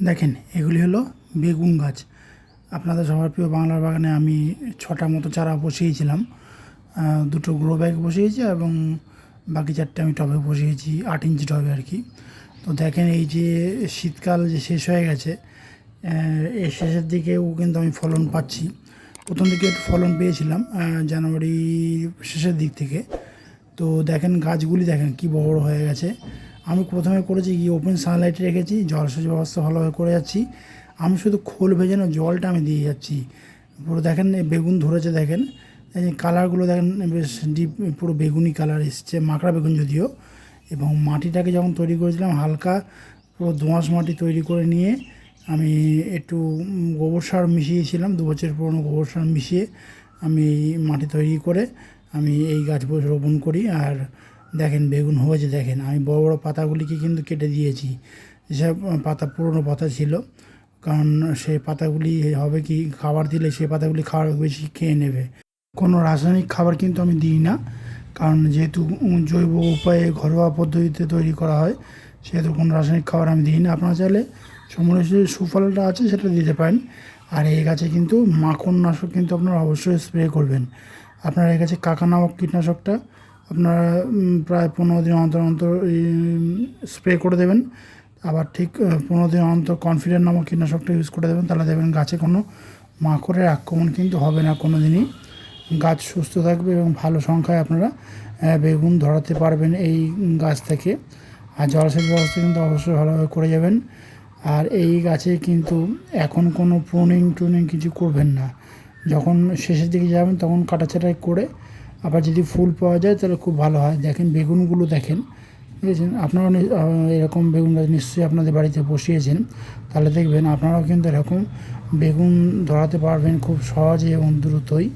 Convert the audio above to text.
দেখেন এগুলি হলো বেগুন গাছ। আপনাদের সবার প্রিয় বাংলার বাগানে আমি ৬টা মতো চারা বসিয়েছিলাম। দুটো গ্রো ব্যাগ বসিয়েছি এবং বাকি 4টে আমি টবে বসিয়েছি, ৮ ইঞ্চি টবে আর কি। তো দেখেন এই যে শীতকাল যে শেষ হয়ে গেছে, এর শেষের দিকেও কিন্তু আমি ফলন পাচ্ছি। প্রথম দিকে একটু ফলন পেয়েছিলাম জানুয়ারি শেষের দিক থেকে। তো দেখেন গাছগুলি দেখেন কী বড় বড় হয়ে গেছে। আমি প্রথমে করেছি কি ওপেন সানলাইটে রেখেছি, জলসেচ ব্যবস্থা ভালোভাবে করে যাচ্ছি। আমি শুধু খোল ভেজানো জলটা আমি দিয়ে যাচ্ছি। পুরো দেখেন বেগুন ধরেছে, দেখেন এই কালারগুলো দেখেন বেশ ডিপ, পুরো বেগুনি কালার এসছে, মাকড়া বেগুন যদিও। এবং মাটিটাকে যখন তৈরি করেছিলাম হালকা পুরো দোআঁশ মাটি তৈরি করে নিয়ে আমি একটু গোবর সার মিশিয়েছিলাম, 2 বছর পুরনো গোবর সার মিশিয়ে আমি মাটি তৈরি করে আমি এই গাছ রোপণ করি। আর দেখেন বেগুন হয়েছে, দেখেন আমি বড় বড় পাতাগুলিকে কিন্তু কেটে দিয়েছি। যেসব পাতা পুরনো পাতা ছিল, কারণ সেই পাতাগুলি হবে কি খাবার দিলে সেই পাতাগুলি খাবার বেশি খেয়ে নেবে। কোনো রাসায়নিক খাবার কিন্তু আমি দিই না, কারণ যেহেতু জৈব উপায়ে ঘরোয়া পদ্ধতিতে তৈরি করা হয়, সেহেতু কোনো রাসায়নিক খাবার আমি দিই না। আপনারা চাইলে সমরের যে সুফলটা আছে সেটা দিতে পারেন। আর এই গাছে কিন্তু মাকড়নাশক কিন্তু আপনারা অবশ্যই স্প্রে করবেন। আপনার এই গাছে কাকা নামক কীটনাশকটা আপনারা প্রায় 15 দিন অন্তর অন্তর স্প্রে করে দেবেন। আবার ঠিক 15 দিন অন্তর কনফিডেন্ট নামক কীটনাশকটা ইউজ করে দেবেন। তাহলে দেখবেন গাছে কোনো মাকড়ের আক্রমণ কিন্তু হবে না কোনো দিনই। গাছ সুস্থ থাকবে এবং ভালো সংখ্যায় আপনারা বেগুন ধরাতে পারবেন এই গাছ থেকে। আর জলসেচ ব্যবস্থা কিন্তু অবশ্যই ভালোভাবে করে যাবেন। আর এই গাছে কিন্তু এখন কোনো টুনিং কিছু করবেন না। যখন শেষের দিকে যাবেন তখন কাটাছাঁটাই করে আবার যদি ফুল পাওয়া যায় তাহলে খুব ভালো হয়। দেখেন বেগুনগুলো দেখেন, ঠিক আছে? আপনারাও এরকম বেগুন গাছ নিশ্চয়ই আপনাদের বাড়িতে বসিয়েছেন, তাহলে দেখবেন আপনারাও কিন্তু এরকম বেগুন ধরাতে পারবেন খুব সহজে এবং দ্রুতই।